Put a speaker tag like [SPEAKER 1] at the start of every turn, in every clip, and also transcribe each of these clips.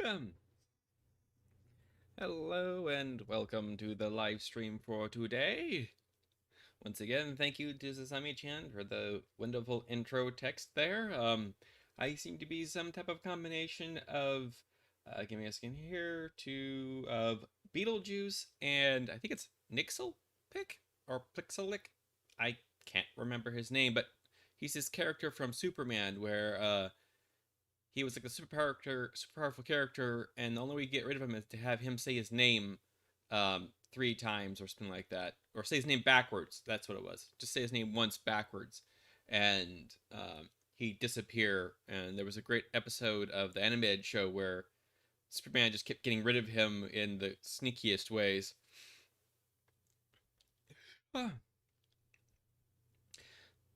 [SPEAKER 1] Um, Hello and welcome to the live stream for today. Once again, thank you to Sasami-chan for the wonderful intro text there. I seem to be some type of combination of, give me a second here, of Beetlejuice and I think it's Nixelpick or Plixelic. I can't remember his name, but he's this character from Superman where he was like a super powerful character, and the only way to get rid of him is to have him say his name 3 times or something like that, or say his name backwards. That's what it was. Just say his name once backwards, and he'd disappear. And there was a great episode of the animated show where Superman just kept getting rid of him in the sneakiest ways.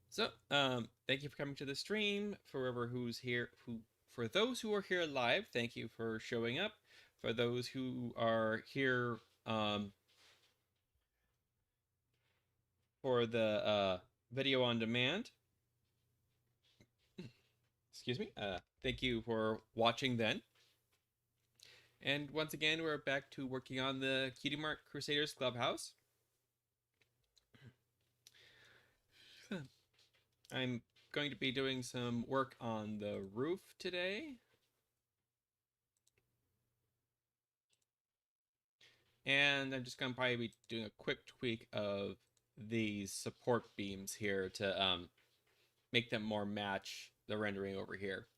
[SPEAKER 1] So, thank you for coming to the stream. For who's here, for those who are here live, thank you for showing up. For those who are here, for the video on demand, excuse me. Thank you for watching then. And once again, we're back to working on the Cutie Mark Crusaders Clubhouse. I'm going to be doing some work on the roof today. And I'm just going to probably be doing a quick tweak of these support beams here to make them more match the rendering over here.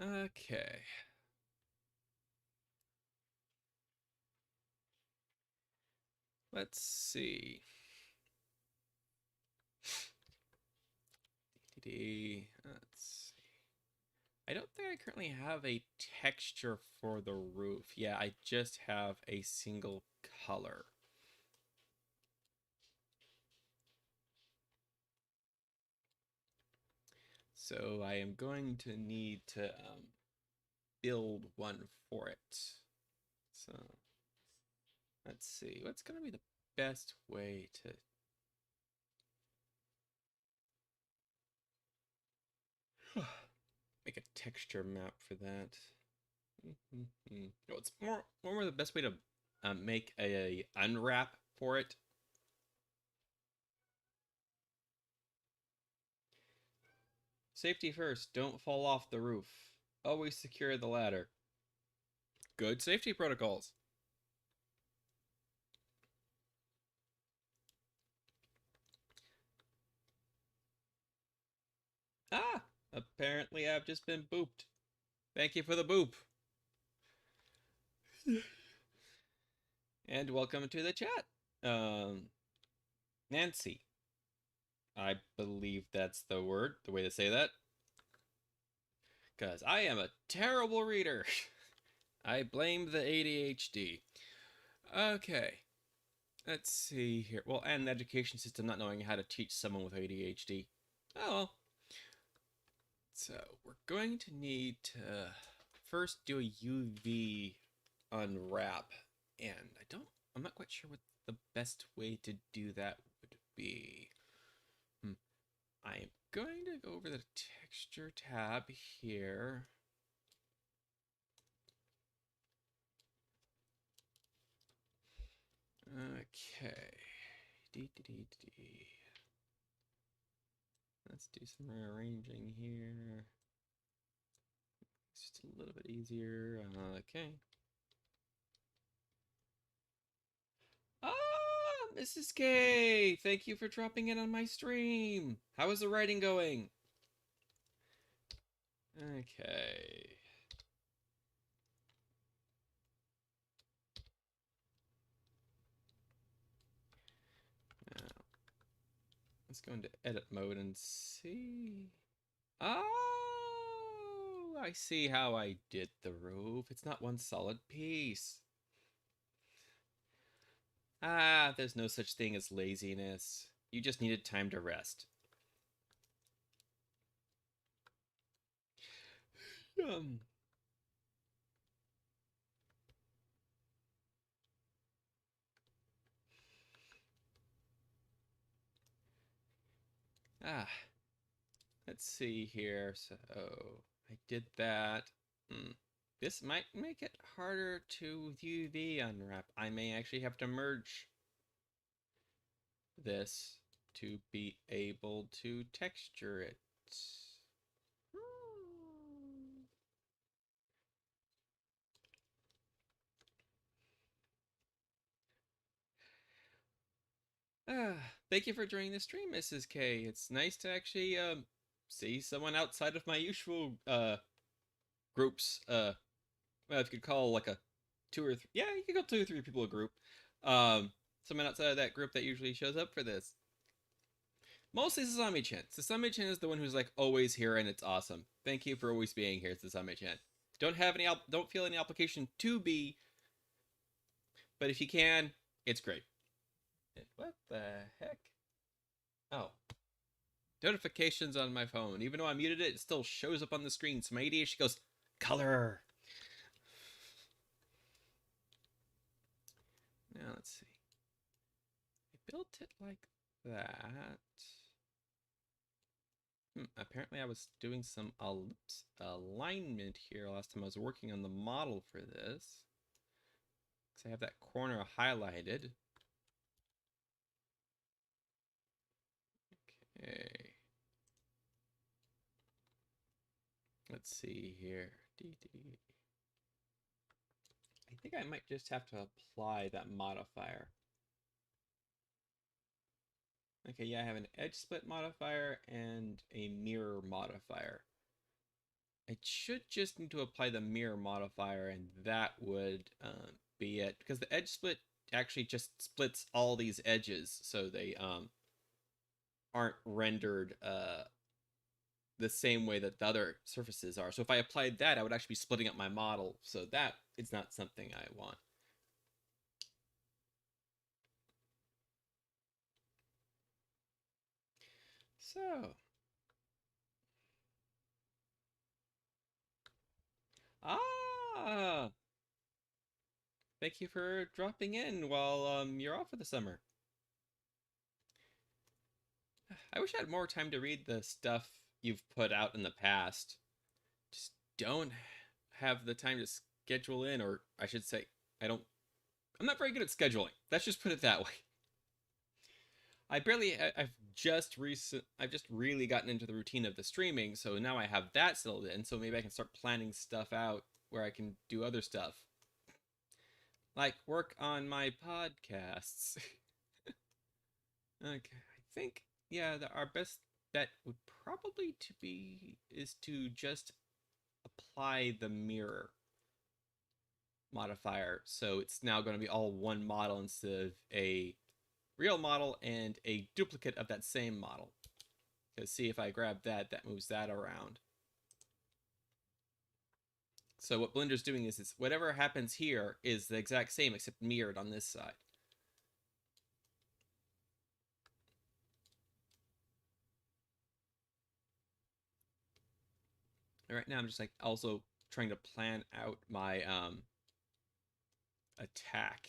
[SPEAKER 1] Okay. Let's see. Let's see. I don't think I currently have a texture for the roof. Yeah, I just have a single color. So I am going to need to build one for it. So let's see. What's going to be the best way to... make a texture map for that. No, it's more the best way to make a unwrap for it. Safety first, don't fall off the roof. Always secure the ladder. Good safety protocols. Ah, apparently I've just been booped. Thank you for the boop. And welcome to the chat. Nancy. I believe that's the word, the way to say that. Because I am a terrible reader. I blame the ADHD. Okay. Let's see here. Well, and the education system not knowing how to teach someone with ADHD. Oh well. So we're going to need to first do a UV unwrap, and I'm not quite sure what the best way to do that would be. I'm going to go over the texture tab here. Okay. Let's do some rearranging here. It's just a little bit easier. Okay. Ah, Mrs. K! Thank you for dropping in on my stream. How is the writing going? Okay. Now, let's go into edit mode and see. Oh, I see how I did the roof. It's not one solid piece. Ah, there's no such thing as laziness. You just needed time to rest. Um. Ah. Let's see here. So I did that. Hmm. This might make it harder to UV unwrap. I may actually have to merge this to be able to texture it. Ah, thank you for joining the stream, Mrs. K. It's nice to actually see someone outside of my usual groups. Well, if you could call like a two or three, yeah, you could call 2 or 3 people a group. Someone outside of that group that usually shows up for this. Mostly Sasami-chan. Sasami-chan is the one who's like always here, and it's awesome. Thank you for always being here, Sasami-chan. Don't feel any obligation to be, but if you can, it's great. What the heck? Oh, notifications on my phone. Even though I muted it, it still shows up on the screen. So my ADHD goes, color. Now let's see. I built it like that. Apparently I was doing some ellipse alignment here last time I was working on the model for this. Because I have that corner highlighted. Okay. Let's see here. I think I might just have to apply that modifier. Okay, yeah, I have an edge split modifier and a mirror modifier. I should just need to apply the mirror modifier, and that would be it. Because the edge split actually just splits all these edges, so they aren't rendered the same way that the other surfaces are. So if I applied that, I would actually be splitting up my model. So that is not something I want. So, ah, thank you for dropping in while you're off for the summer. I wish I had more time to read the stuff you've put out in the past. Just don't have the time to schedule in, or I should say, I'm not very good at scheduling. Let's just put it that way. I've just really gotten into the routine of the streaming, so now I have that settled in, so maybe I can start planning stuff out where I can do other stuff. Like work on my podcasts. Okay, I think, yeah, our best bet would probably is to just apply the mirror modifier, so it's now going to be all one model instead of a real model and a duplicate of that same model. Because see, if I grab that, that moves that around. So what Blender's doing is whatever happens here is the exact same except mirrored on this side. And right now I'm just like also trying to plan out my attack.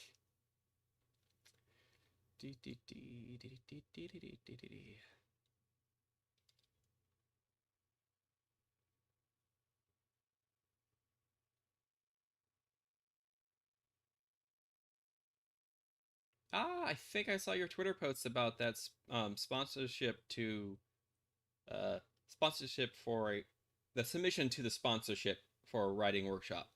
[SPEAKER 1] Ah, I think I saw your Twitter posts about that uh, sponsorship for the submission to the sponsorship for a writing workshop.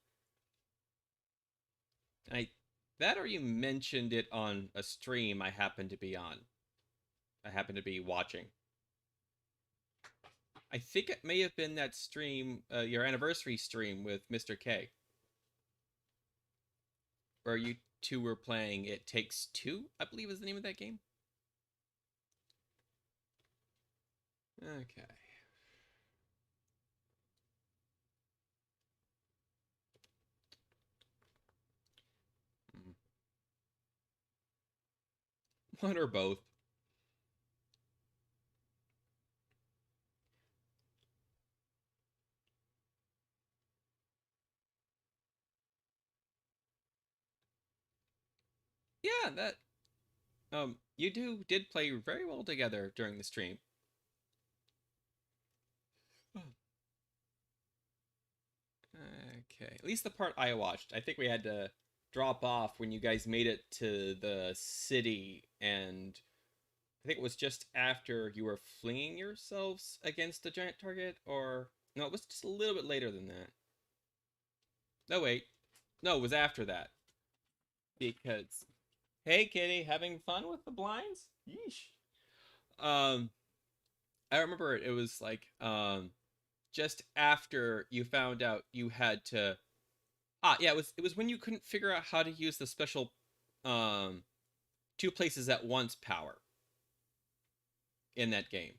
[SPEAKER 1] I that or you mentioned it on a stream I happened to be on. I happened to be watching. I think it may have been that stream, your anniversary stream with Mr. K, where you two were playing It Takes Two, I believe is the name of that game. Okay. One or both. Yeah, that you two did play very well together during the stream. Okay, at least the part I watched. I think we had to drop off when you guys made it to the city, and I think it was just after you were flinging yourselves against a giant target, or no, it was just a little bit later than that. No, wait. No, it was after that. Because, hey, kitty, having fun with the blinds? Yeesh. Um, I remember it was like, just after you found out you had to. Ah, yeah, it was when you couldn't figure out how to use the special, um, two places at once power in that game.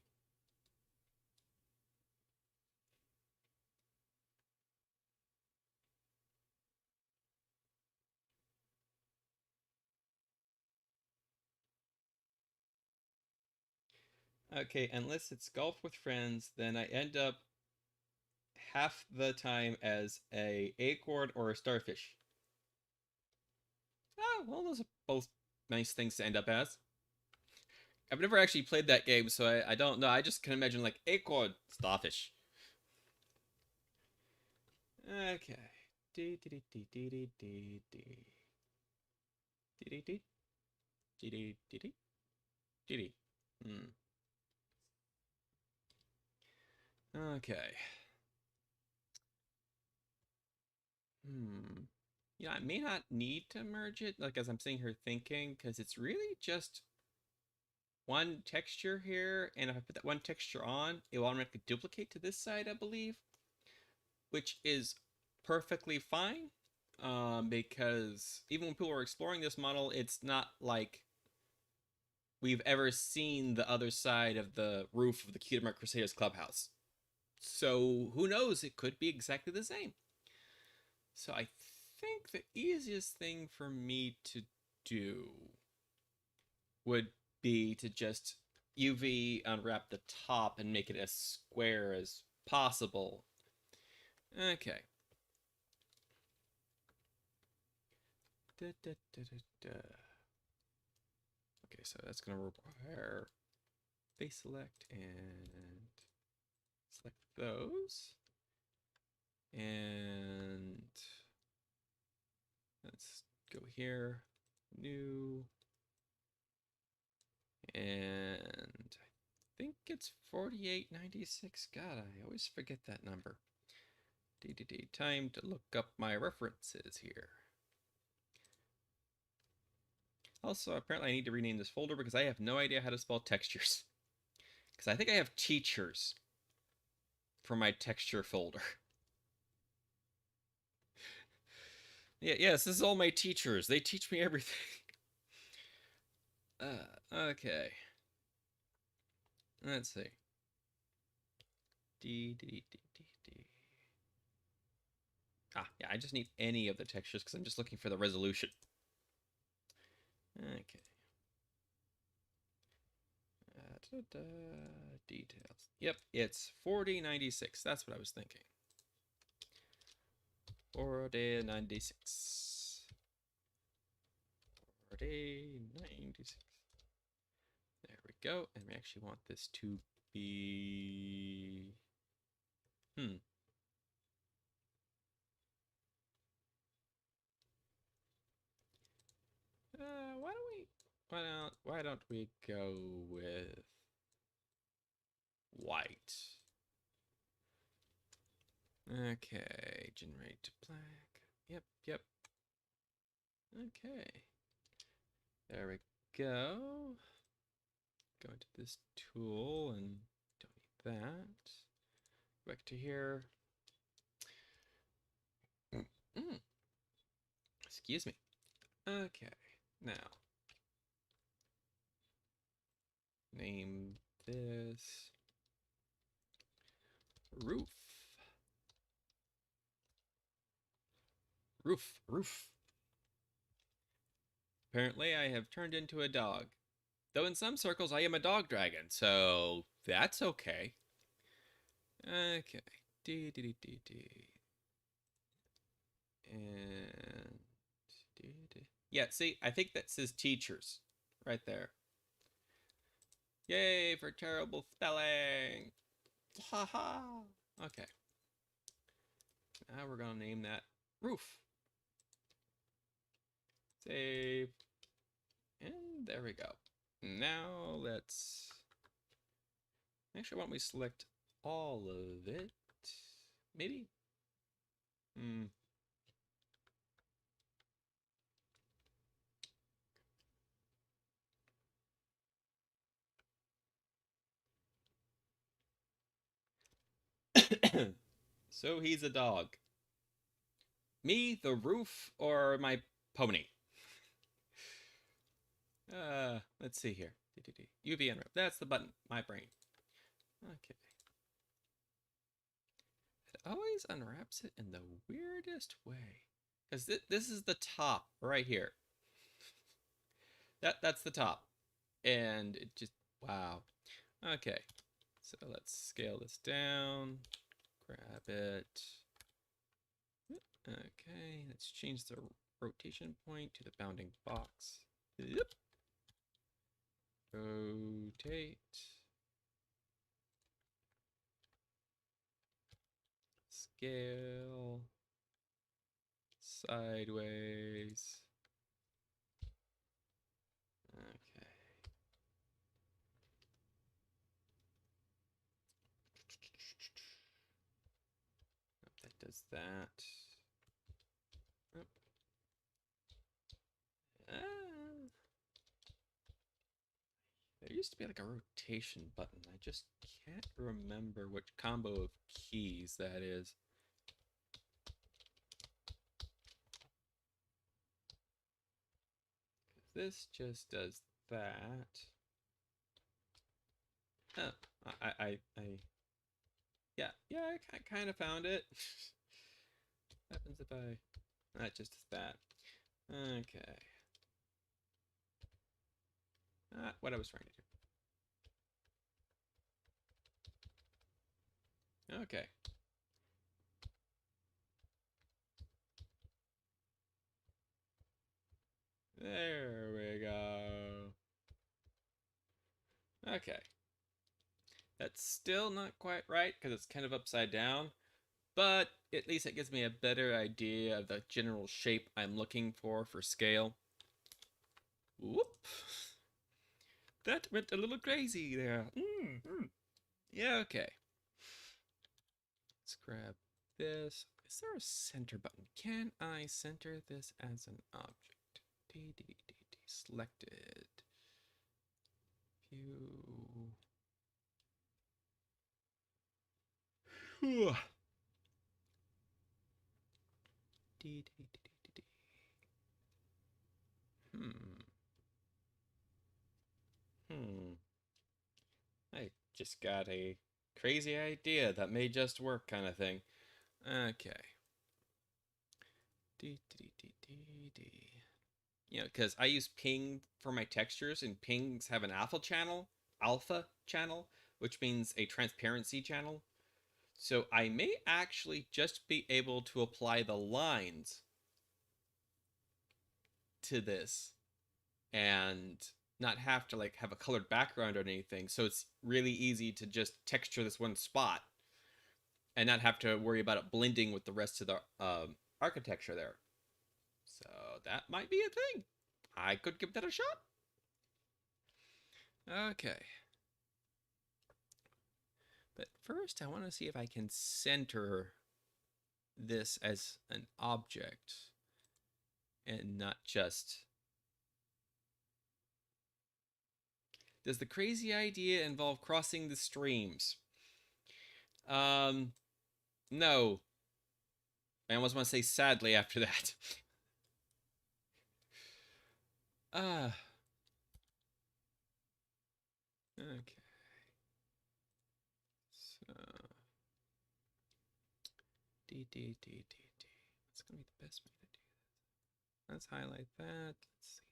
[SPEAKER 1] Okay, unless it's golf with friends, then I end up half the time as a acorn or a starfish. Oh, well, those are both nice things to end up as. I've never actually played that game, so I don't know. I just can imagine like acorn, starfish. Okay. Dee dee dee dee dee dee dee dee dee dee dee dee dee dee dee. Hmm. Okay. Hmm. Yeah, I may not need to merge it, like as I'm sitting here thinking, because it's really just one texture here, and if I put that one texture on, it will automatically duplicate to this side, I believe, which is perfectly fine. Because even when people are exploring this model, it's not like we've ever seen the other side of the roof of the Kingdom Hearts Crusaders clubhouse. So who knows? It could be exactly the same. So I think the easiest thing for me to do would be to just UV unwrap the top and make it as square as possible. Okay. Da, da, da, da. Okay, so that's going to require face select and select those. And let's go here, new, and I think it's 4896. God, I always forget that number. Time to look up my references here. Also, apparently I need to rename this folder because I have no idea how to spell textures. Because I think I have teachers for my texture folder. Yeah, yes, this is all my teachers. They teach me everything. Okay. Let's see. D. Ah, yeah, I just need any of the textures because I'm just looking for the resolution. Okay. Details. Yep, it's 4096. That's what I was thinking. 4096. 4096. There we go. And we actually want this to be... Why don't we... Why don't we go with white? Okay, generate to black. Yep. Okay. There we go. Go into this tool and delete that. Back to here. Excuse me. Okay, now name this roof. Roof. Apparently, I have turned into a dog. Though in some circles, I am a dog dragon, so that's okay. Okay. D. And yeah, see, I think that says teachers right there. Yay for terrible spelling. Ha ha. Okay. Now we're gonna name that roof. Save. And there we go. Now let's... Actually, why don't we select all of it? Maybe? So he's a dog. Me, the roof, or my pony? Let's see here. UV unwrap. That's the button. My brain. Okay. It always unwraps it in the weirdest way. Because this is the top right here. That's the top. And it just, wow. Okay. So let's scale this down. Grab it. Okay, let's change the rotation point to the bounding box. Yep. Rotate. Scale. Sideways. Okay. That does that. There used to be like a rotation button. I just can't remember which combo of keys that is. This just does that. Oh, yeah, I kind of found it. What happens if I... That just does that. Okay. What I was trying to do. Okay. There we go. Okay. That's still not quite right because it's kind of upside down, but at least it gives me a better idea of the general shape I'm looking for scale. Whoop. That went a little crazy there. Yeah, okay. Let's grab this. Is there a center button? Can I center this as an object? Selected. View. I just got a crazy idea that may just work kind of thing. Okay. You know, because I use ping for my textures, and pings have an alpha channel, which means a transparency channel. So I may actually just be able to apply the lines to this and not have to like have a colored background or anything. So it's really easy to just texture this one spot and not have to worry about it blending with the rest of the architecture there. So that might be a thing. I could give that a shot. Okay. But first, I want to see if I can center this as an object and not just... Does the crazy idea involve crossing the streams? No. I almost want to say sadly after that. Okay. So What's gonna be the best way to do that? Let's highlight that. Let's see.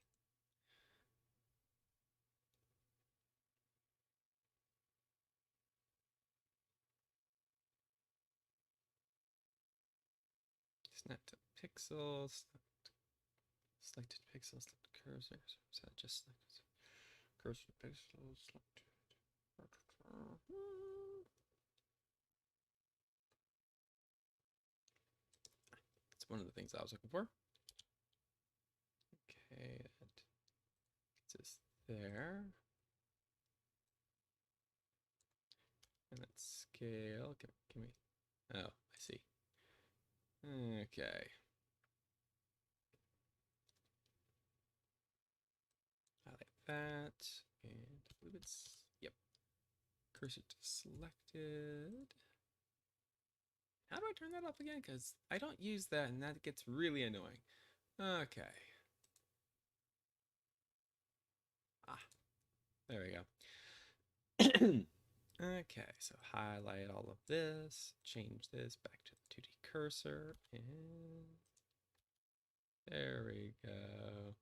[SPEAKER 1] Snap to pixels. Selected pixels. Select cursor. So just select cursor pixels. Selected. Let's That's one of the things I was looking for. Okay, that gets us there. And let's scale. Give me. Oh, I see. Okay. Highlight that. And I believe it's, yep. Cursor to selected. How do I turn that off again? Because I don't use that and that gets really annoying. Okay. Ah, there we go. Okay, so highlight all of this, change this back to the 2D cursor, and there we go.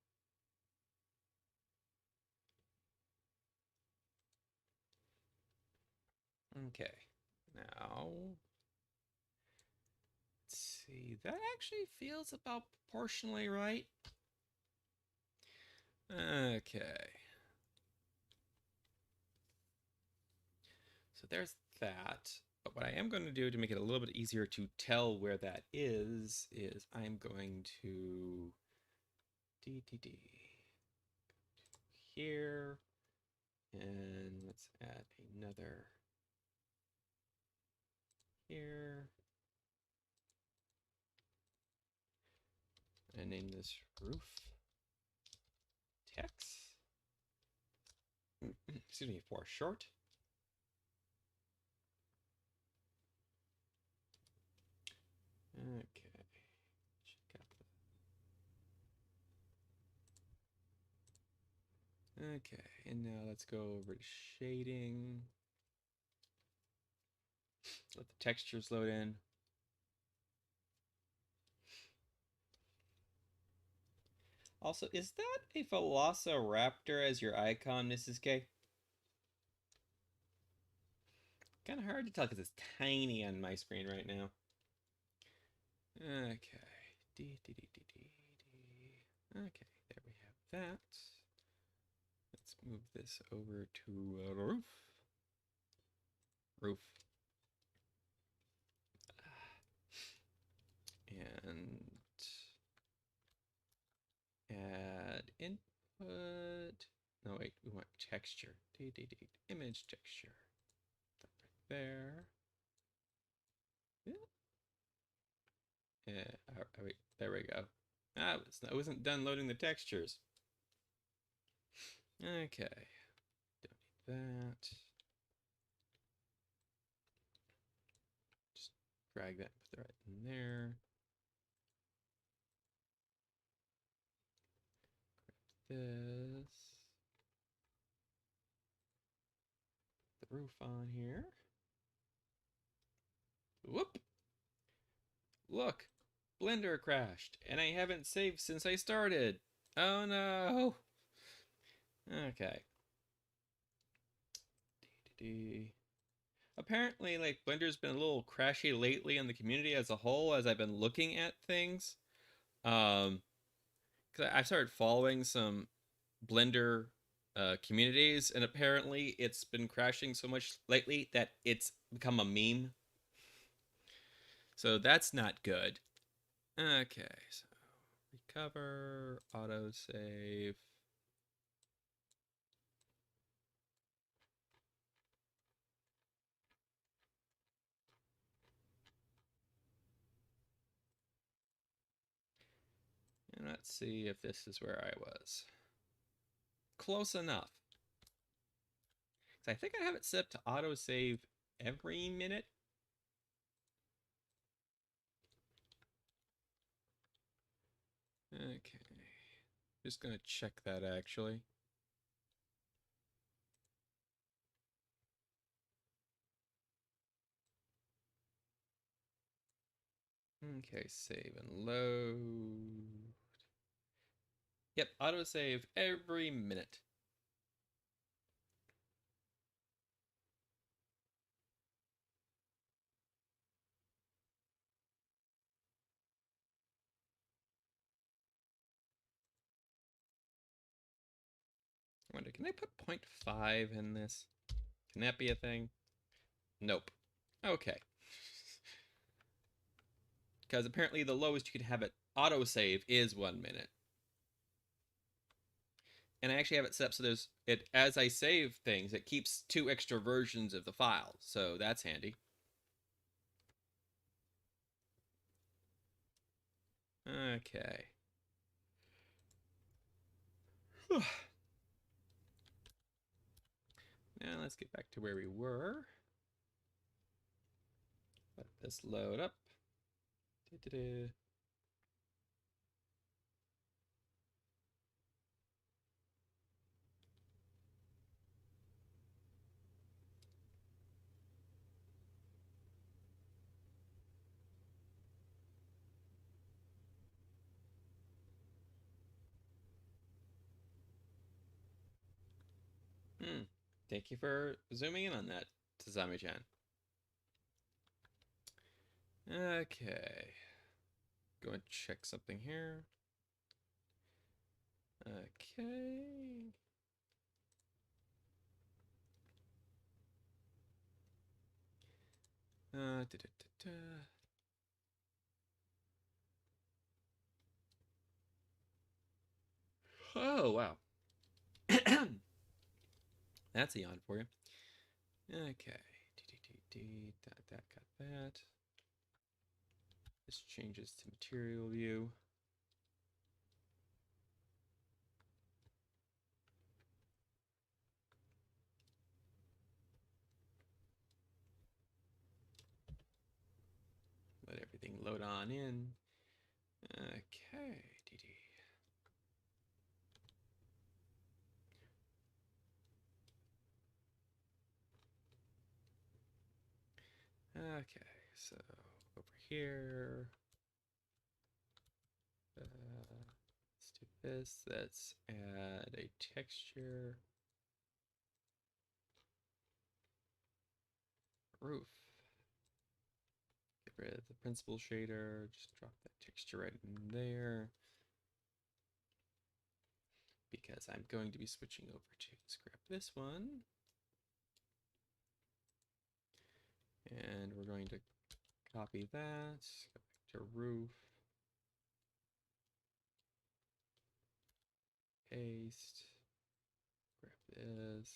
[SPEAKER 1] Okay, now, let's see, that actually feels about proportionally right. Okay. So there's that. But what I am going to do to make it a little bit easier to tell where that is I'm going to here, and let's add another here, and name this roof text. Excuse me, for short. Okay. Check out the... Okay, and now let's go over to shading. Let the textures load in. Also, is that a Velociraptor as your icon, Mrs. K? Kind of hard to tell because it's tiny on my screen right now. Okay. Okay, there we have that. Let's move this over to roof. Roof. And add input. No, wait, we want texture. Image texture. Right there. Yeah, wait, there we go. Ah, I wasn't done loading the textures. Okay. Don't need that. Just drag that and put that right in there. Grab this. The roof on here. Whoop! Look! Blender crashed, and I haven't saved since I started. Oh no! Okay. Apparently, like, Blender's been a little crashy lately in the community as a whole as I've been looking at things. Because I've started following some Blender communities, and apparently it's been crashing so much lately that it's become a meme. So that's not good. Okay, so recover, autosave. And let's see if this is where I was. Close enough. So I think I have it set to autosave every minute. Okay. Just gonna check that actually. Okay, save and load. Yep, autosave every minute. I wonder, can I put 0.5 in this? Can that be a thing? Nope. Okay. because apparently the lowest you can have it autosave is 1 minute. And I actually have it set up so there's it as I save things, it keeps 2 extra versions of the file, so that's handy. Okay. Now let's get back to where we were. Let this load up. Da-da-da. Thank you for zooming in on that, Tazami-chan. Okay. Go and check something here. Okay. Da-da-da-da. Oh, wow. That's a yawn for you. Okay. That got that. This changes to material view. Let everything load on in. Okay. Okay, so over here. Let's do this. Let's add a texture. Roof. Get rid of the principal shader. Just drop that texture right in there. Because I'm going to be switching over to scrap this one. And we're going to copy that. Go back to roof. Paste. Grab this.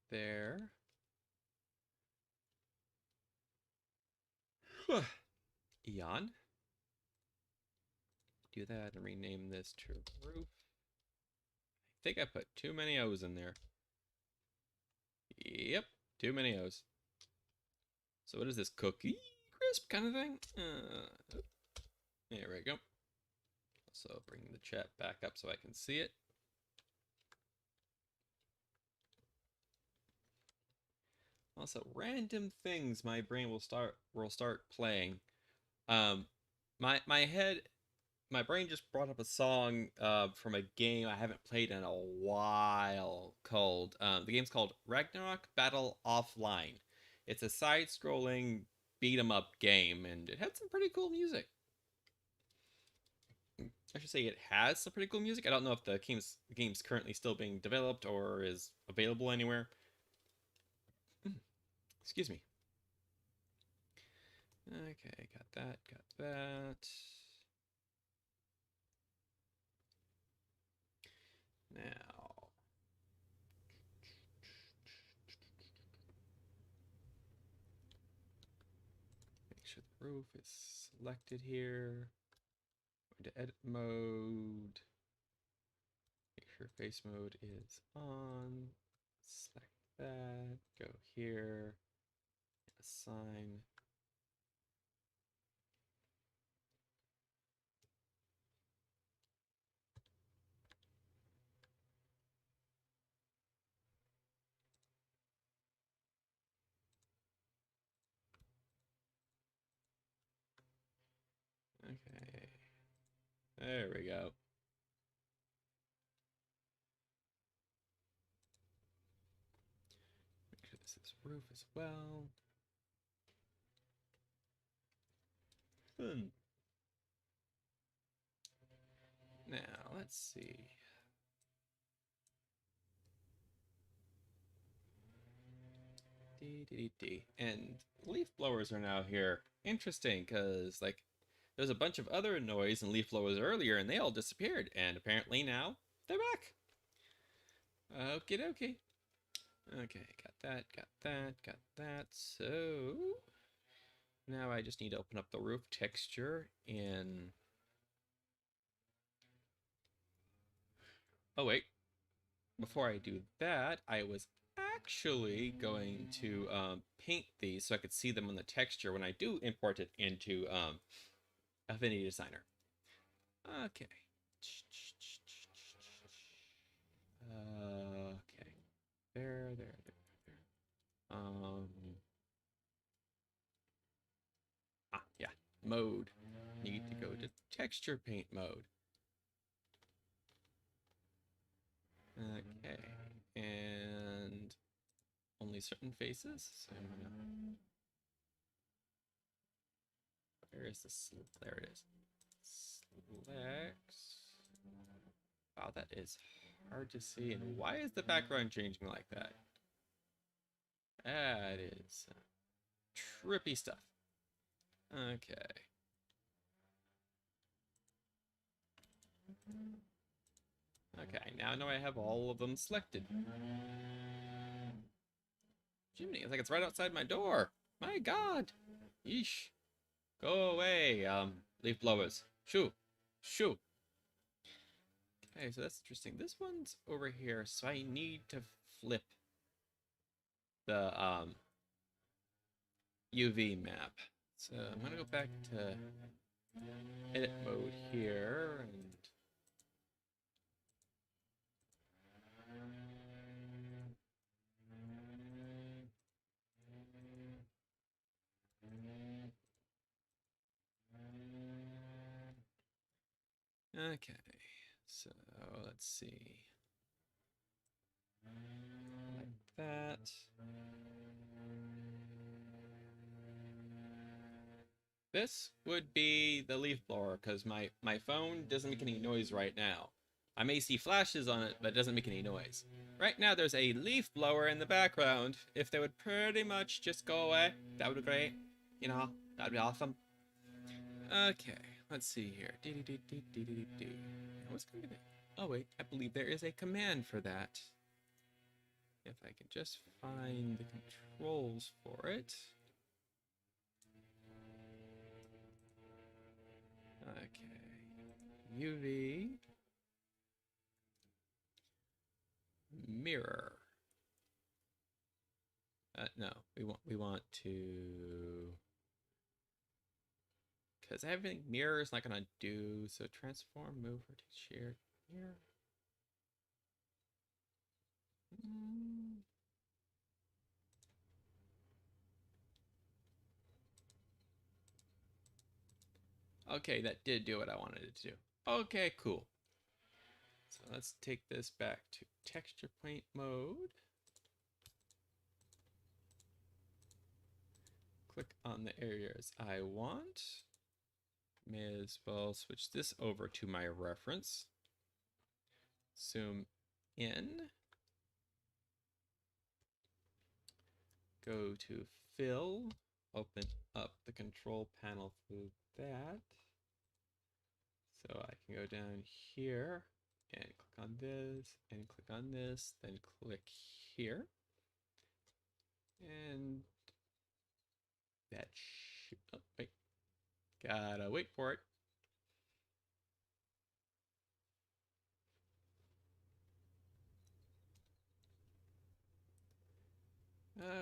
[SPEAKER 1] There. Eon. Do that and rename this to roof. I think I put too many O's in there. Yep, too many O's. So what is this, cookie crisp kind of thing? There we go. So bring the chat back up so I can see it. Also, random things my brain will start playing. My brain just brought up a song from a game I haven't played in a while called the game's called Ragnarok Battle Offline. It's a side-scrolling beat 'em up game, and it had some pretty cool music. I should say it has some pretty cool music. I don't know if the game's currently still being developed or is available anywhere. Excuse me. Okay, got that, got that. Now, make sure the roof is selected here. Go into edit mode. Make sure face mode is on. Select that. Go here. Assign. Okay. There we go. Make sure this is roof as well. Now, let's see. And leaf blowers are now here. Interesting, because like there's a bunch of other noise and leaf blowers earlier, and they all disappeared. And apparently now they're back. Okie dokie. Okay, got that, got that, got that. So now I just need to open up the roof texture in. Oh wait, before I do that, I was actually going to paint these so I could see them on the texture when I do import it into Affinity Designer. Okay. Okay. There. Yeah. Mode. Need to go to texture paint mode. Okay. And only certain faces. So I'm gonna. Where is this? There it is. Select. Wow, that is hard to see. And why is the background changing like that? That is trippy stuff. Okay. Okay, now I know I have all of them selected. Jiminy, it's like it's right outside my door. My God. Yeesh. Go away, leaf blowers. Shoo. Shoo. Okay, so that's interesting. This one's over here, so I need to flip the UV map. So I'm gonna go back to edit mode here and okay. So let's see. Like that. This would be the leaf blower because my phone doesn't make any noise right now. I may see flashes on it, but it doesn't make any noise. Right now there's a leaf blower in the background. If they would pretty much just go away, that would be great. You know, that'd be awesome. Okay, let's see here. What's going to be? Oh wait, I believe there is a command for that. If I can just find the controls for it. Okay. UV. Mirror. No, we want to, because everything mirror is not gonna do. So transform, move, rotate, share, mirror. Okay, that did do what I wanted it to do. Okay, cool. So let's take this back to texture paint mode. Click on the areas I want. May as well switch this over to my reference. Zoom in. Go to fill. Open up the control panel for that. So I can go down here and click on this and click on this, then click here. And that oh, wait. Gotta wait for it.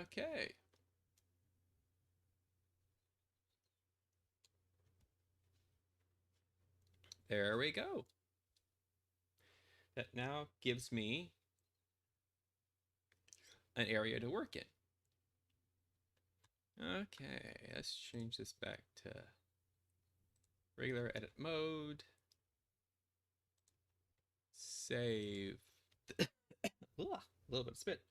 [SPEAKER 1] Okay. There we go. That now gives me an area to work in. Okay, let's change this back to regular edit mode. Save. Ugh, a little bit of spit.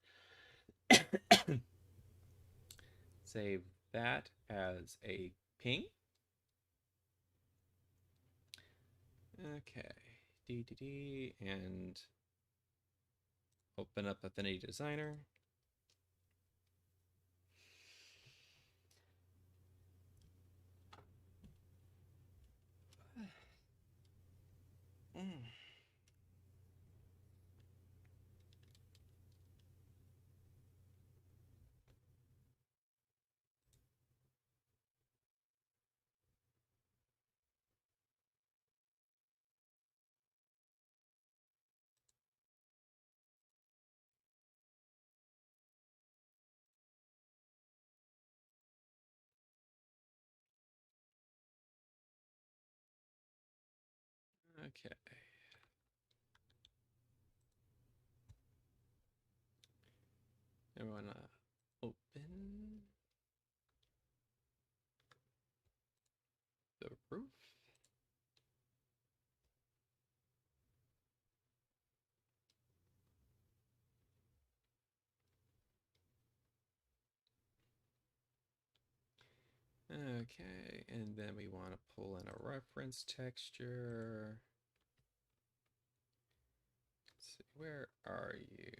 [SPEAKER 1] Save that as a ping. Okay, and open up Affinity Designer. Okay. I want to open the roof. Okay, and then we want to pull in a reference texture. Let's see, where are you?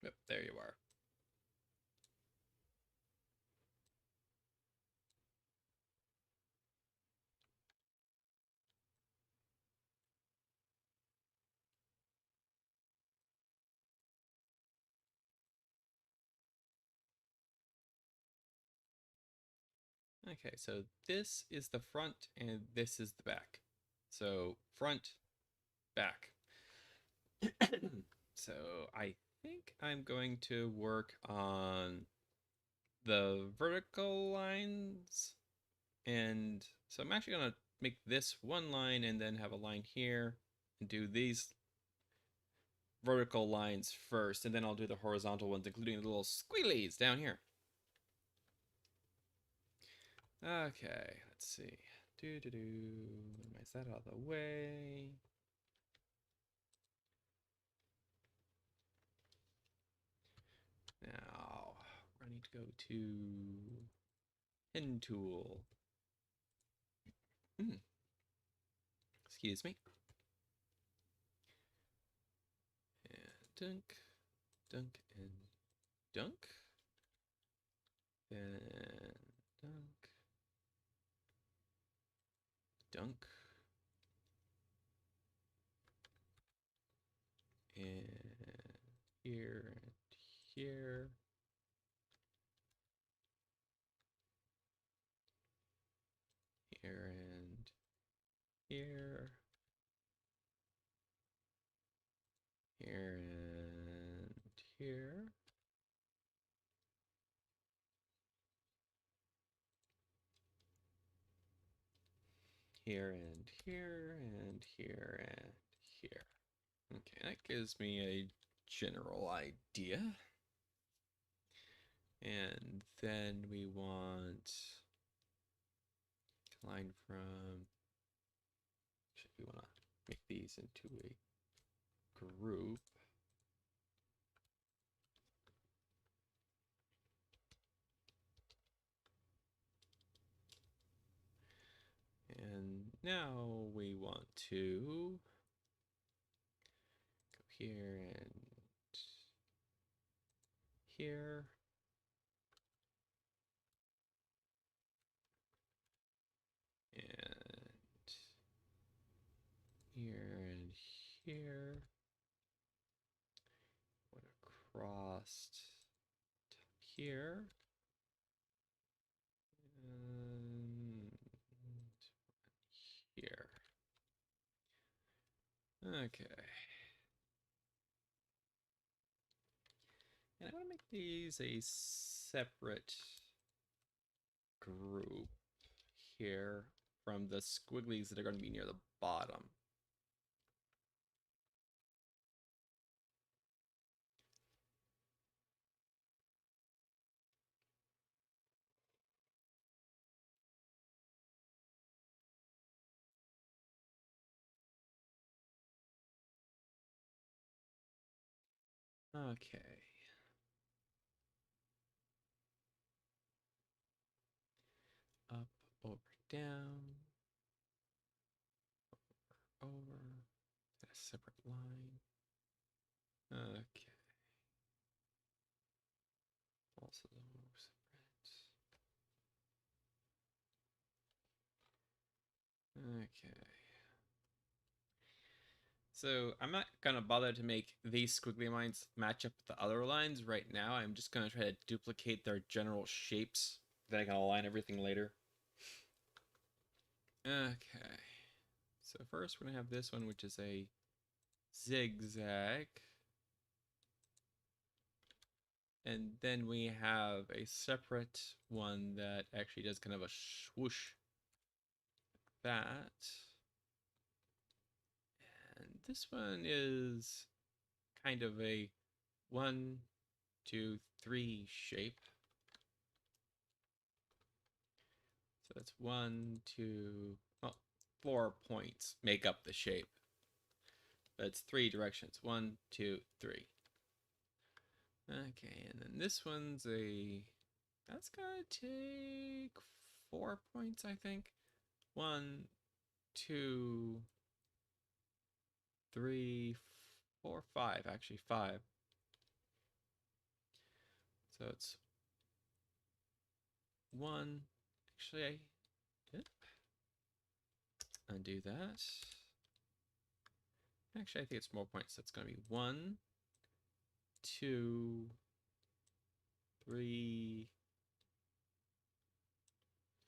[SPEAKER 1] Yep, there you are. Okay, so this is the front and this is the back. So front, back. So I think I'm going to work on the vertical lines. And so I'm actually going to make this one line and then have a line here and do these vertical lines first. And then I'll do the horizontal ones, including the little squealies down here. Okay, let's see. Minimize that out of the way. Now, I need to go to pen tool. Excuse me. And dunk, dunk, and dunk. Then dunk, dunk. And here and here. Here and here. Here and here. Here and here and here and here. Okay, that gives me a general idea. And then we want line from, we want to make these into a group. And now we want to go here and here. And here and here. What across here. And here. Okay. And I want to make these a separate group here from the squigglies that are going to be near the bottom. Okay. Up, over, down, over, a separate line. Okay. Okay. So I'm not gonna bother to make these squiggly lines match up with the other lines right now. I'm just gonna try to duplicate their general shapes. Then I can align everything later. Okay. So first we're gonna have this one, which is a zigzag. And then we have a separate one that actually does kind of a swoosh like that. And this one is kind of a 1, 2, 3 shape. So that's 1, 2, oh, 4 points make up the shape. That's 3 directions. 1, 2, 3. Okay, and then this one's that's gonna take 4 points, I think. 1, 2, 3, 4, 5. Actually, 5. So it's 1. Actually, undo that. Actually, I think it's more points. So it's going to be 1, 2, 3,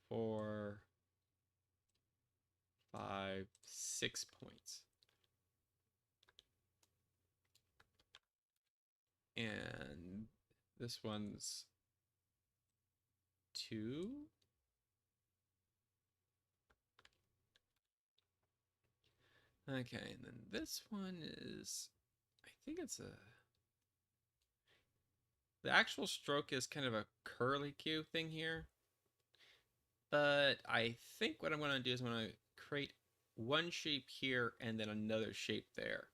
[SPEAKER 1] 4, 5, 6 points. And this one's 2. Okay, and then this one is, I think it's the actual stroke is kind of a curly Q thing here. But I think what I'm going to do is I'm going to create one shape here and then another shape there.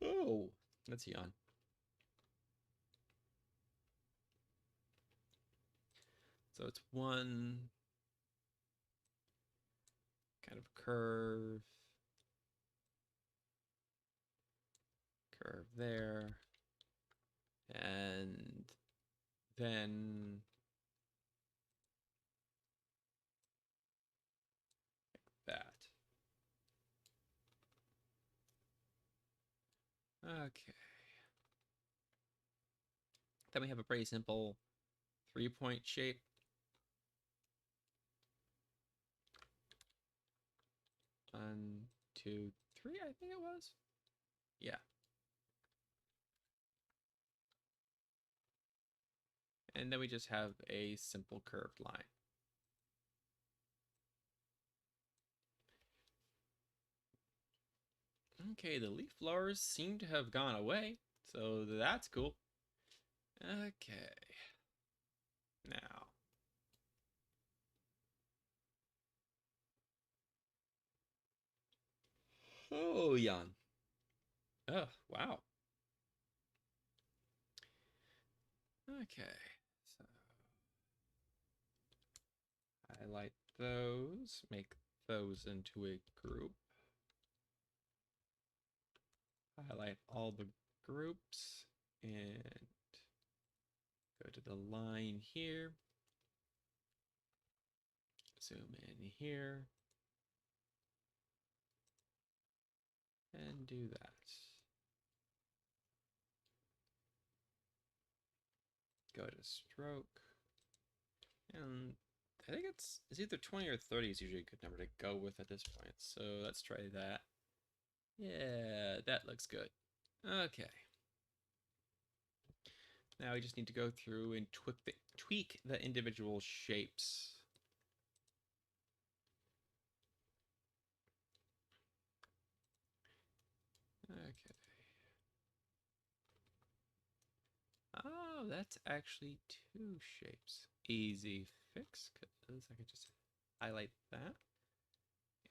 [SPEAKER 1] Oh, let's yawn. So it's one kind of curve there, and then that. Okay. Then we have a pretty simple 3-point shape. One, two, three, I think it was. Yeah. And then we just have a simple curved line. Okay, the leaf blowers seem to have gone away, so that's cool. Okay. Now. Oh, yawn. Oh, wow. Okay. So highlight those, make those into a group. Highlight all the groups and go to the line here. Zoom in here. And do that. Go to stroke. And I think it's either 20 or 30 is usually a good number to go with at this point. So let's try that. Yeah, that looks good. Okay. Now we just need to go through and tweak the individual shapes. Okay. Oh, that's actually 2 shapes. Easy fix, because I could just highlight that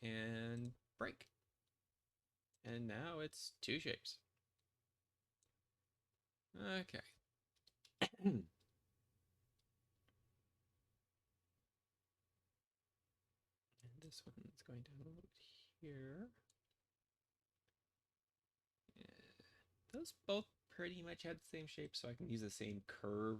[SPEAKER 1] and break. And now it's 2 shapes. Okay. And this one's going to move here. Yeah. Those both pretty much had the same shape, so I can use the same curve.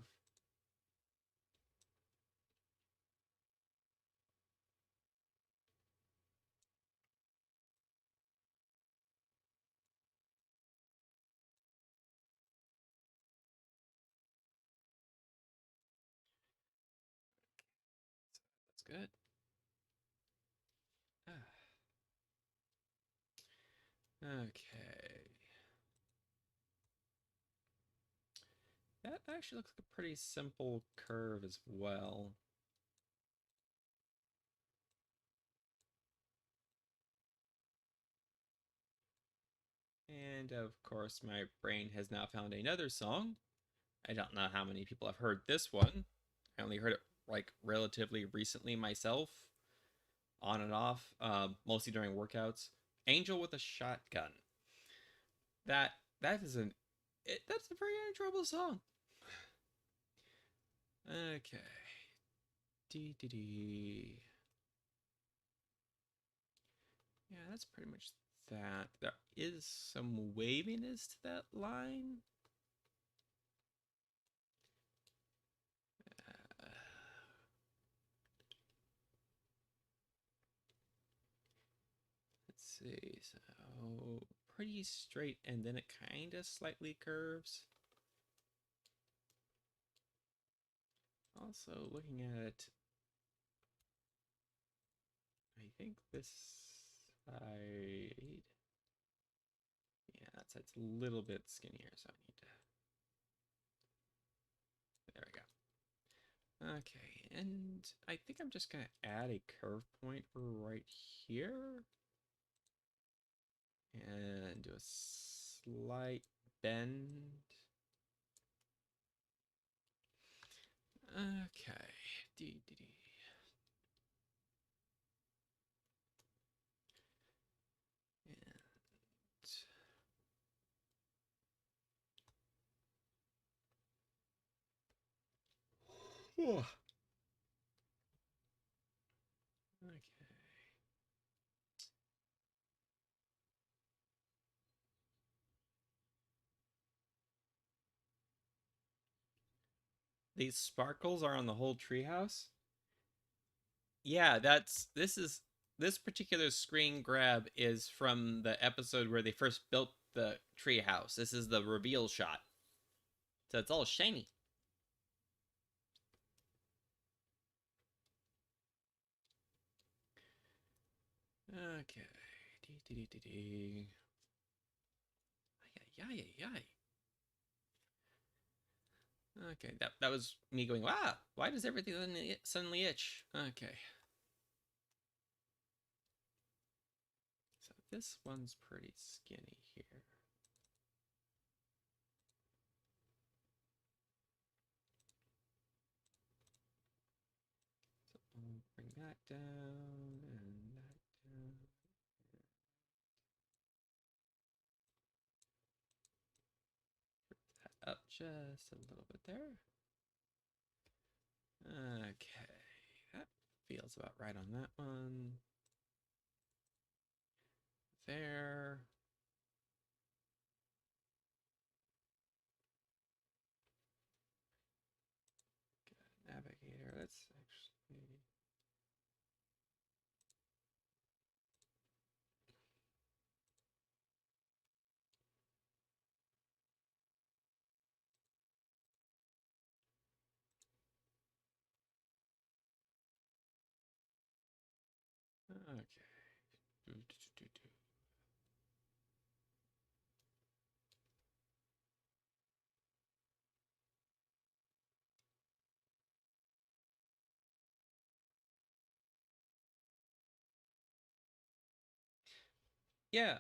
[SPEAKER 1] That's good. Okay. That actually looks like a pretty simple curve as well. And of course, my brain has now found another song. I don't know how many people have heard this one. I only heard it like relatively recently myself, on and off, mostly during workouts. Angel with a Shotgun. That that is that's a very enjoyable song. Okay. Dee dee dee. Yeah, that's pretty much that. There is some waviness to that line. Uh, let's see. So pretty straight, and then it kind of slightly curves. Also, looking at, I think this side. Yeah, that side's a little bit skinnier, so I need to. There we go. Okay, and I think I'm just gonna add a curve point right here and do a slight bend. Okay. Dee, dee, dee. And okay. These sparkles are on the whole treehouse. Yeah, this particular screen grab is from the episode where they first built the treehouse. This is the reveal shot. So it's all shiny. Okay. Dee, dee, dee, dee, dee. Ay, ay, ay, ay. Okay, that was me going, wow, why does everything suddenly itch? Okay. So this one's pretty skinny here. So I'll bring that down and that down. That up just a little bit there. Okay, that feels about right on that one. There. Navigator, let's actually. Okay. Do, do, do, do. Yeah,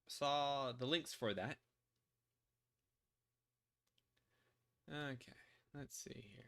[SPEAKER 1] saw the links for that. Okay, let's see here.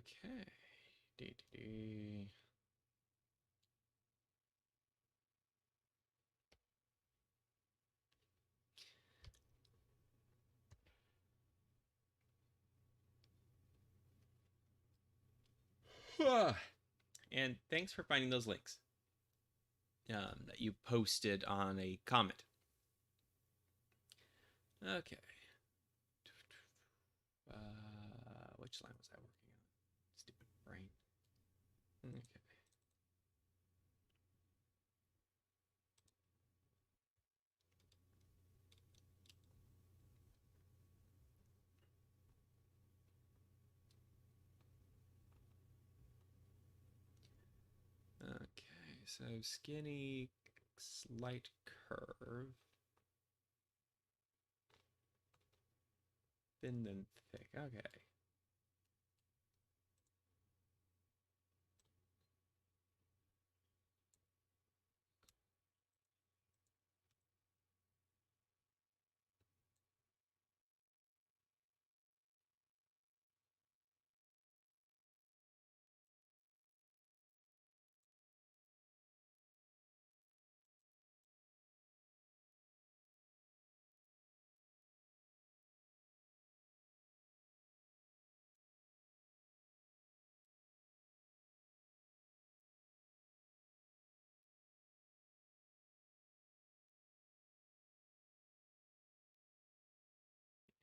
[SPEAKER 1] Okay. Dee. And thanks for finding those links that you posted on a comment. Okay. Which line was I working on? Stupid brain. Okay. Okay, so skinny, slight curve. Thin and thick. Okay.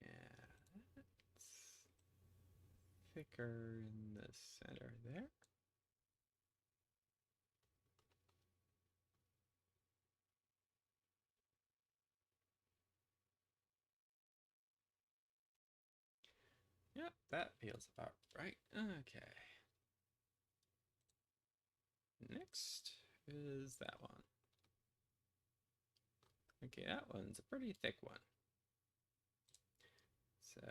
[SPEAKER 1] Yeah, that's thicker in the center there. Yep, that feels about right. Okay. Next is that one. Okay, that one's a pretty thick one. So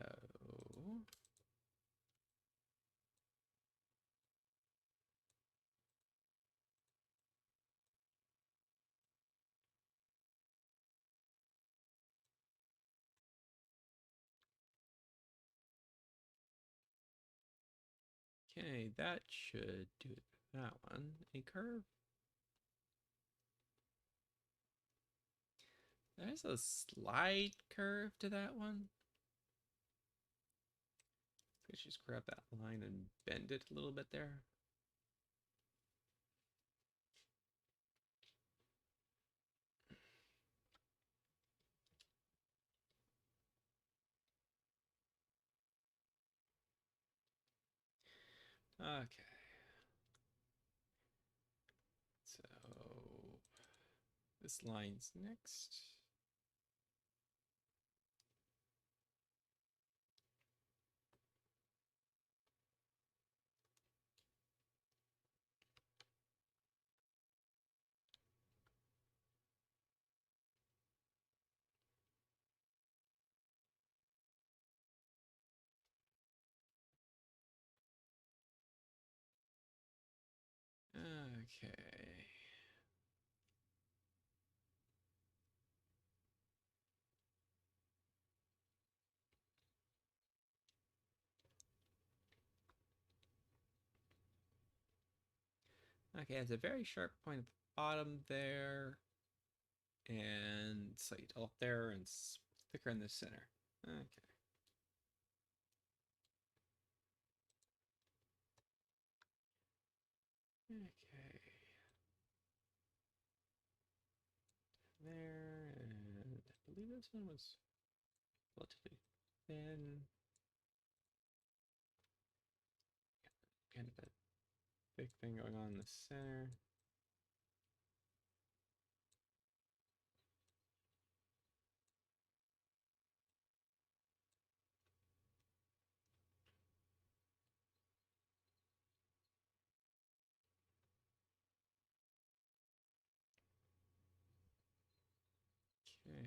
[SPEAKER 1] okay, that should do that one. A curve. There's a slight curve to that one. Let's just grab that line and bend it a little bit there. Okay. So this line's next. Okay. Okay, it's a very sharp point at the bottom there, and slight up there, and thicker in the center. Okay. Okay. There, and I believe this one was relatively thin. Kind of a big thing going on in the center. Okay.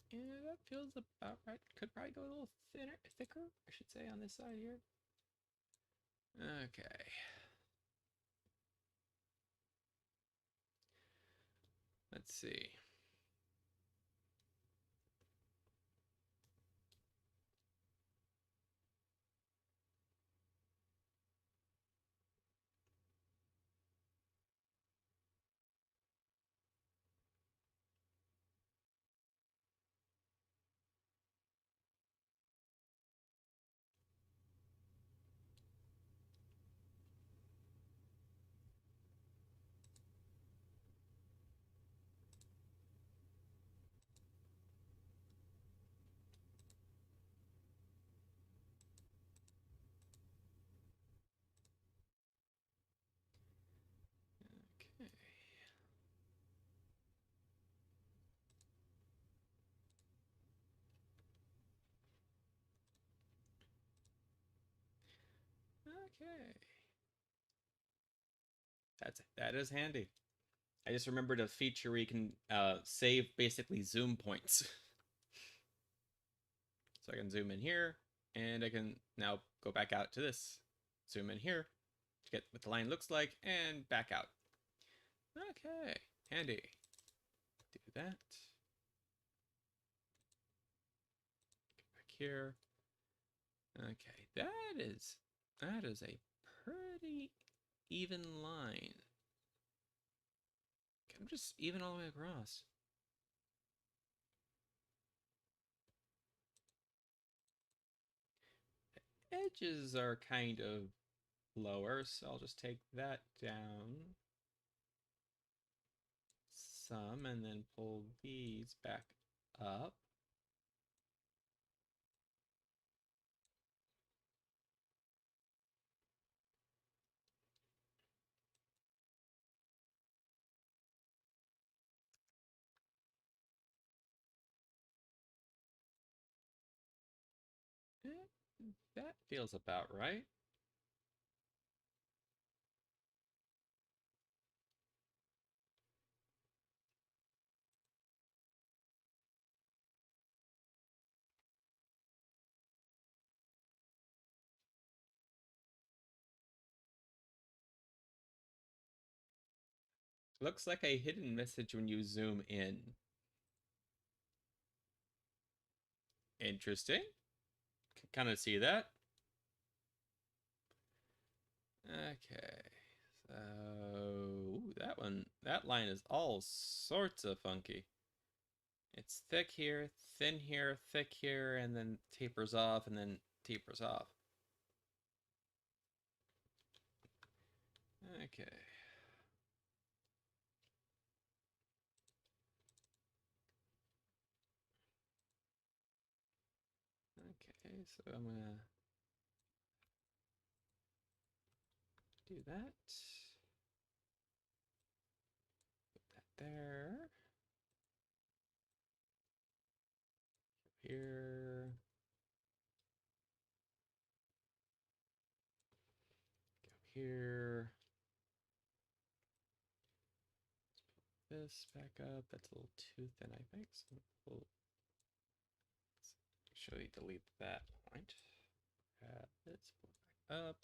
[SPEAKER 1] Yeah, that feels about right. Could probably go a little thicker, I should say, on this side here. Okay. Let's see. Okay. That is handy. I just remembered a feature where you can save basically zoom points. So I can zoom in here, and I can now go back out to this. Zoom in here to get what the line looks like, and back out. Okay, handy. Do that. Get back here. Okay, that is a pretty even line. I'm just even all the way across. Edges are kind of lower, so I'll just take that down some and then pull these back up. That feels about right. Looks like a hidden message when you zoom in. Interesting. Can kind of see that. Okay. So, ooh, that line is all sorts of funky. It's thick here, thin here, thick here, and then tapers off, and then tapers off. Okay. Okay, so I'm gonna do that. Put that there. Here. Go here. This back up. That's a little too thin, I think. So we'll actually delete that point. Add this, pull it back up.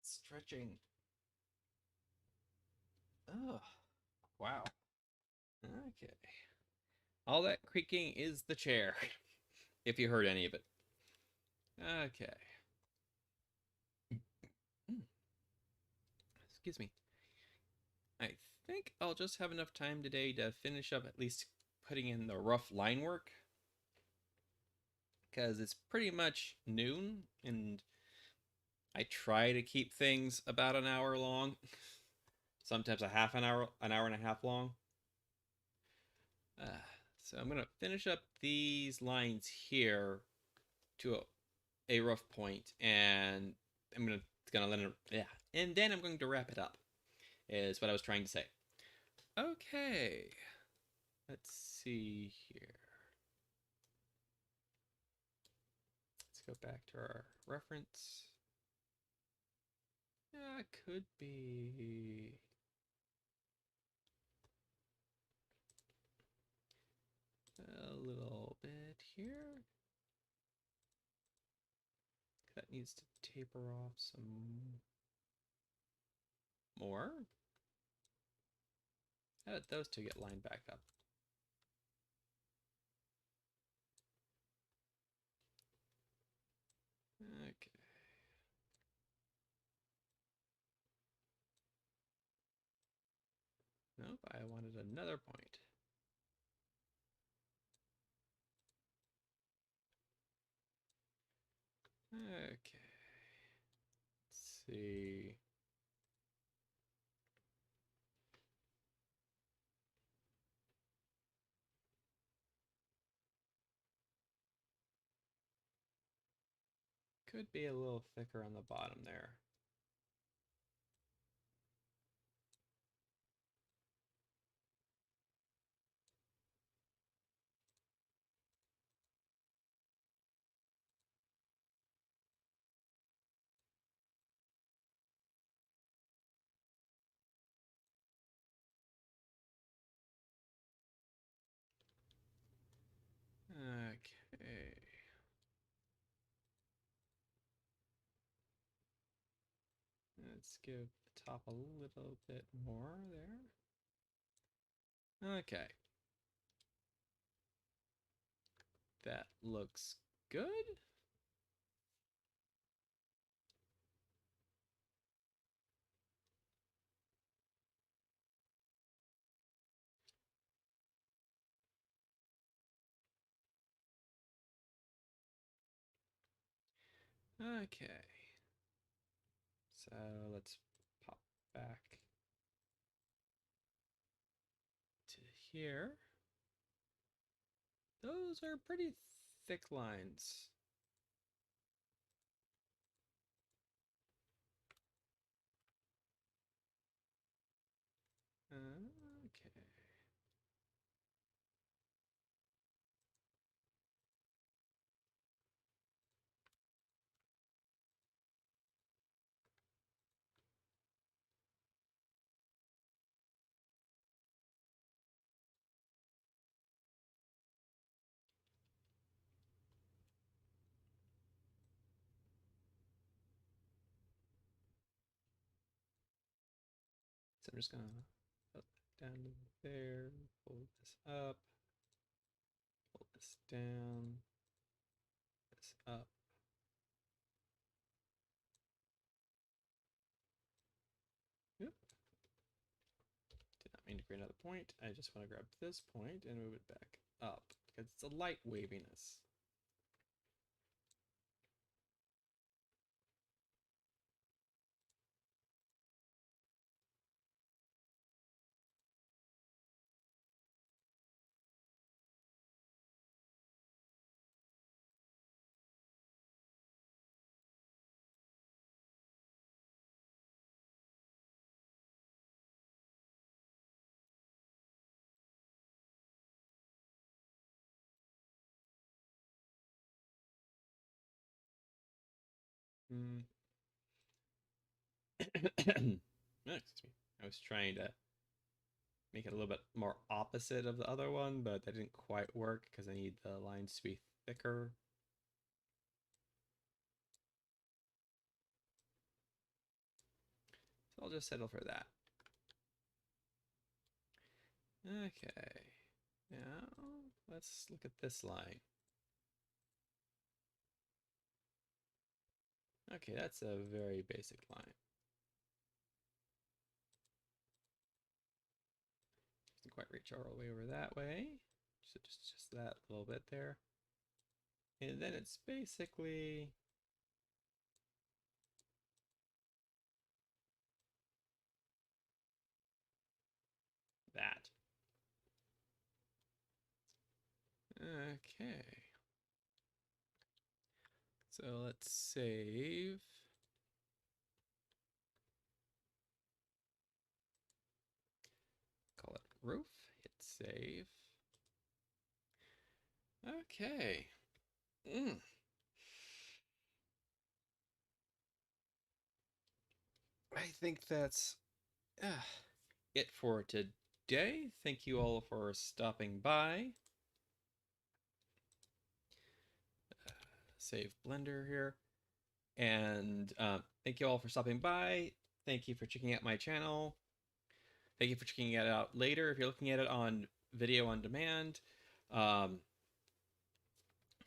[SPEAKER 1] Stretching. Oh, wow. Okay. All that creaking is the chair, if you heard any of it. Okay. Excuse me. I think I'll just have enough time today to finish up at least putting in the rough line work. Because it's pretty much noon, and I try to keep things about an hour long. Sometimes a half an hour and a half long. Uh, so I'm going to finish up these lines here to a rough point, and I'm gonna let it, yeah, and then I'm going to wrap it up. Is what I was trying to say. Okay, let's see here. Let's go back to our reference. Yeah, it could be a little bit here. That needs to taper off some more. How did those two get lined back up? Okay. Nope, I wanted another point. Okay. Let's see. could be a little thicker on the bottom there. Okay. Let's give the top a little bit more there. Okay. That looks good. Okay. So let's pop back to here. Those are pretty thick lines. Okay. So I'm just gonna put that down to there, pull this up, pull this down, this up. Yep. Did not mean to create another point. I just want to grab this point and move it back up because it's a light waviness. Mm. Excuse me. I was trying to make it a little bit more opposite of the other one, but that didn't quite work because I need the lines to be thicker. So I'll just settle for that. Okay. Now let's look at this line. Okay, that's a very basic line. Doesn't quite reach all the way over that way. So just that little bit there. And then it's basically that. Okay. So let's save. Call it roof. Hit save. Okay. I think that's it for today. Thank you all for stopping by. Save Blender here. And thank you all for stopping by. Thank you for checking out my channel. Thank you for checking it out later if you're looking at it on video on demand.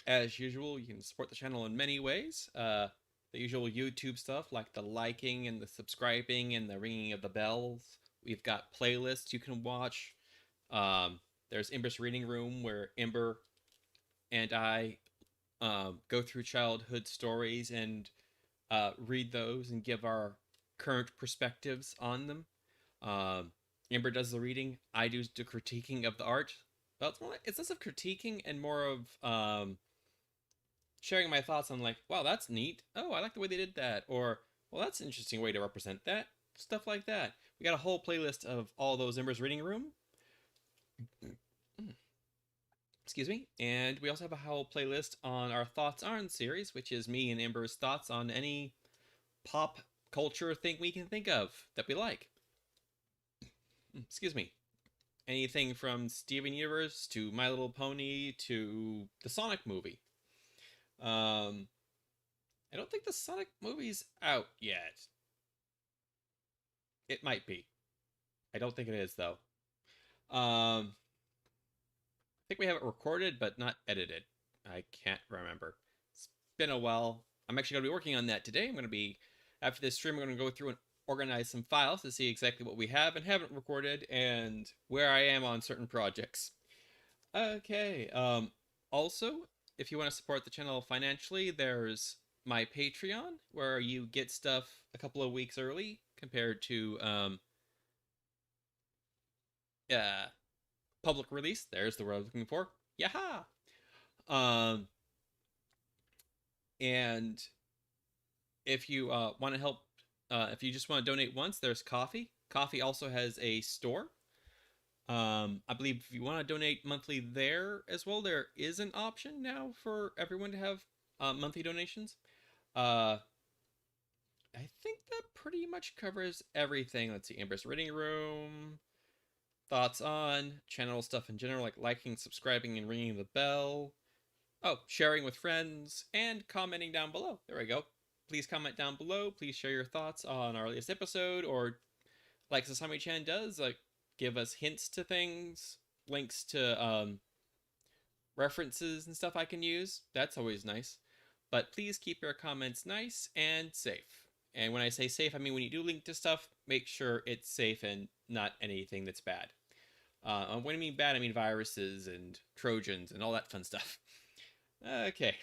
[SPEAKER 1] As usual, you can support the channel in many ways. The usual YouTube stuff like the liking and the subscribing and the ringing of the bells. We've got playlists you can watch. There's Ember's Reading Room where Ember and I go through childhood stories and read those and give our current perspectives on them. Ember does the reading. I do the critiquing of the art. Well, it's less of critiquing and more of sharing my thoughts on like, wow, that's neat. Oh, I like the way they did that. Or, well, that's an interesting way to represent that. Stuff like that. We got a whole playlist of all those Ember's Reading Room. Excuse me. And we also have a whole playlist on our Thoughts On series, which is me and Ember's thoughts on any pop culture thing we can think of that we like. Excuse me. Anything from Steven Universe to My Little Pony to the Sonic movie. I don't think the Sonic movie's out yet. It might be. I don't think it is though. I think we have it recorded but not edited. I can't remember. It's been a while. I'm actually going to be working on that today. I'm going to be, after this stream, I'm going to go through and organize some files to see exactly what we have and haven't recorded and where I am on certain projects. Okay. Also, if you want to support the channel financially, there's my Patreon, where you get stuff a couple of weeks early compared to public release. There's the word I was looking for. Yaha! Um, and if you want to help, if you just want to donate once, there's Coffee. Coffee also has a store. I believe if you want to donate monthly there as well, there is an option now for everyone to have monthly donations. I think that pretty much covers everything. Let's see, Amber's Reading Room, thoughts on channel stuff in general, like liking, subscribing, and ringing the bell. Oh, sharing with friends and commenting down below. There we go. Please comment down below. Please share your thoughts on our latest episode, or like Sasami-chan does, like give us hints to things, links to references and stuff I can use. That's always nice. But please keep your comments nice and safe. And when I say safe, I mean when you do link to stuff, make sure it's safe and not anything that's bad. When I mean bad, I mean viruses and Trojans and all that fun stuff. Okay.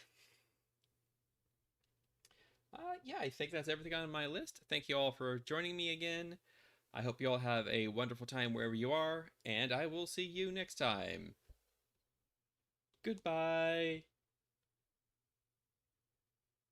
[SPEAKER 1] Yeah, I think that's everything on my list. Thank you all for joining me again. I hope you all have a wonderful time wherever you are, and I will see you next time. Goodbye.